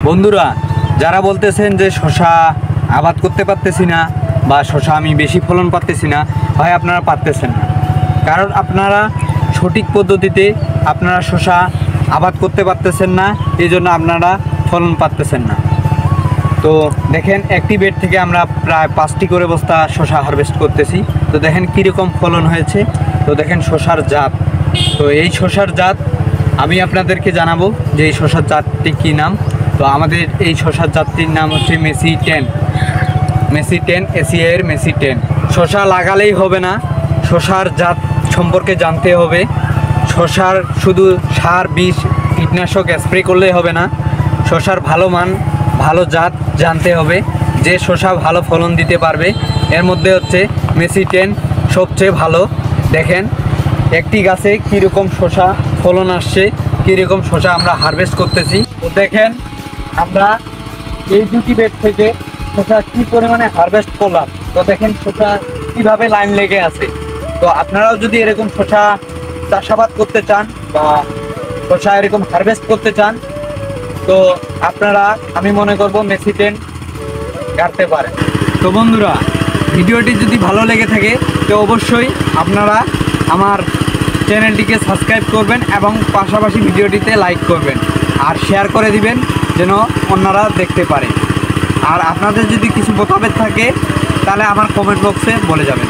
বন্ধুরা যারা বলতেছেন যে শশা আবাদ করতে পারতেছি না বা শশা আমি বেশি ফলন পাচ্তেছি না, হয় আপনারা পারতেছেন না, কারণ আপনারা সঠিক পদ্ধতিতে আপনারা শশা আবাদ করতে পারতেছেন না, এই জন্য আপনারা ফলন পাচ্তেছেন না। তো দেখেন একটি বেড থেকে আমরা প্রায় 5টি করে বস্তা শশা হারভেস্ট করতেছি। তো দেখেন কীরকম ফলন হয়েছে। তো দেখেন শশার জাত, তো এই শশার জাত আমি আপনাদেরকে জানাবো যে এই শশার জাতটি কী নাম। তো আমাদের এই শশার জাতটির নাম হচ্ছে মেসি 10, এশিয়ার মেসি 10। শশা লাগালেই হবে না, শশার জাত সম্পর্কে জানতে হবে। শশার শুধু সার, বিষ, কীটনাশক স্প্রে করলেই হবে না, শশার ভালো মান, ভালো জাত জানতে হবে, যে শশা ভালো ফলন দিতে পারবে। এর মধ্যে হচ্ছে মেসি 10 সবচেয়ে ভালো। দেখেন একটি গাছে কীরকম শশা ফলন আসছে, কীরকম শশা আমরা হারভেস্ট করতেছি। তো দেখেন আমরা এই দুটি বেড থেকে শশা কী পরিমাণে হারভেস্ট করলাম। তো দেখেন শশা কীভাবে লাইন লেগে আছে। তো আপনারাও যদি এরকম শশা চাষাবাদ করতে চান বা শশা এরকম হারভেস্ট করতে চান, তো আপনারা আমি মনে করব মেসি 10 গাড়তে পারেন। তো বন্ধুরা ভিডিওটি যদি ভালো লেগে থাকে তো অবশ্যই আপনারা আমার চ্যানেলটিকে সাবস্ক্রাইব করবেন এবং পাশাপাশি ভিডিওটিতে লাইক করবেন আর শেয়ার করে দিবেন যেন অন্যরা দেখতে পারে। আর আপনাদের যদি কিছু মতামত থাকে তাহলে আমার কমেন্ট বক্সে বলে যাবেন।